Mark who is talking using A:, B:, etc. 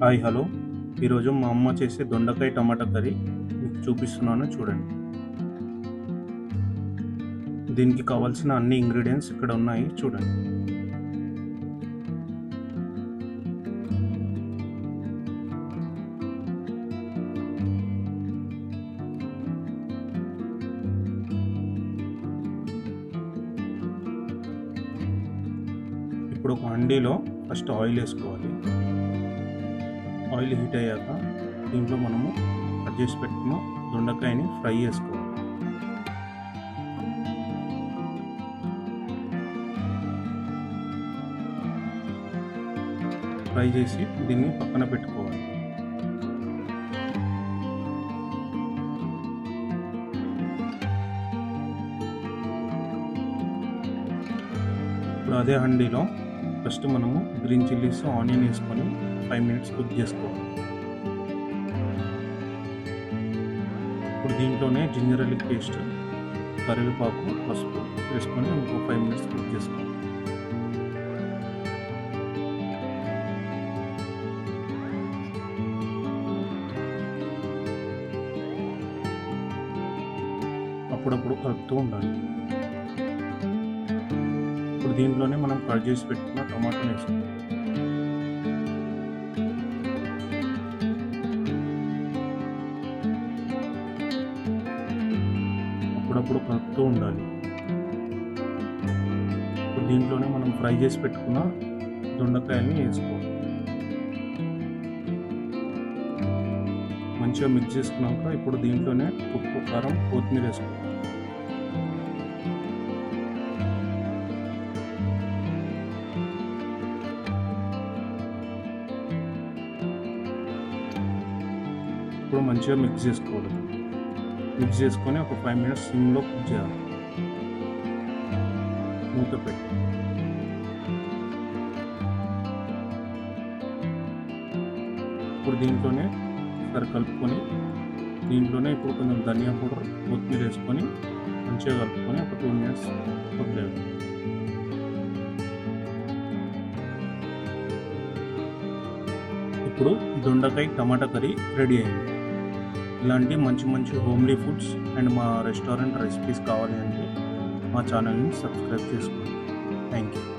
A: Hi hello ఈరోజు మా అమ్మ చేసే దొండకాయ టమాటా కర్రీ మీకు చూపిస్తున్నాను చూడండి. దీనికి కావాల్సిన అన్ని ఇంగ్రీడియంట్స్ ఇక్కడ ఉన్నాయి చూడండి. ఇప్పుడు ఒక హండీలో ఫస్ట్ ఆయిల్ వేసుకోవాలి. ఆయిల్ హీట్ అయ్యాక దీంట్లో మనము కట్ చేసి పెట్టుకున్న దొండకాయని ఫ్రై చేసుకోవాలి. ఫ్రై చేసి దీన్ని పక్కన పెట్టుకోవాలి. ఇప్పుడు అదే హండీలో ఫస్ట్ మనము గ్రీన్ చిల్లీస్ ఆనియన్ వేసుకొని 5 మినిట్స్ కుక్ చేసుకోవాలి. ఇప్పుడు దీంట్లోనే జింజర్ గార్లిక్ పేస్ట్, కరివేపాకు, పసుపు వేసుకొని ఇంకో 5 మినిట్స్ కుక్ చేసుకోవాలి. అప్పుడప్పుడు కలుపుతూ ఉండాలి. ఇప్పుడు దీంట్లోనే మనం కట్ చేసి పెట్టుకున్న టమాటాలు వేసుకోవాలి. అప్పుడప్పుడు కలుపుతూ ఉండాలి. ఇప్పుడు దీంట్లోనే మనం ఫ్రై చేసి పెట్టుకున్న దొండకాయల్ని వేసుకోవాలి. మంచిగా మిక్స్ చేసుకున్నాక ఇప్పుడు దీంట్లోనే ఉప్పు, కారం, కొత్తిమీర వేసుకోవాలి. ఇప్పుడు మంచిగా మిక్స్ చేసుకోవాలి. మిక్స్ చేసుకొని ఒక 5 మినిట్స్ సిమ్లో కుక్ చేయాలి. మూత పెట్టి ఇప్పుడు దీంట్లోనే ఒకసారి కలుపుకొని దీంట్లోనే ఇప్పుడు కొంచెం ధనియా పౌడర్, కొత్తిమీర వేసుకొని మంచిగా కలుపుకొని ఒక 2 మినిట్స్ వదిలేయాలి. ఇప్పుడు దొండకాయ టమాటా కర్రీ రెడీ అయింది. ఇలాంటి మంచి మంచి హోమ్లీ ఫుడ్స్ అండ్ మా రెస్టారెంట్ రెసిపీస్ కావాలి అంటే మా ఛానల్ని సబ్స్క్రైబ్ చేసుకోండి. Thank you.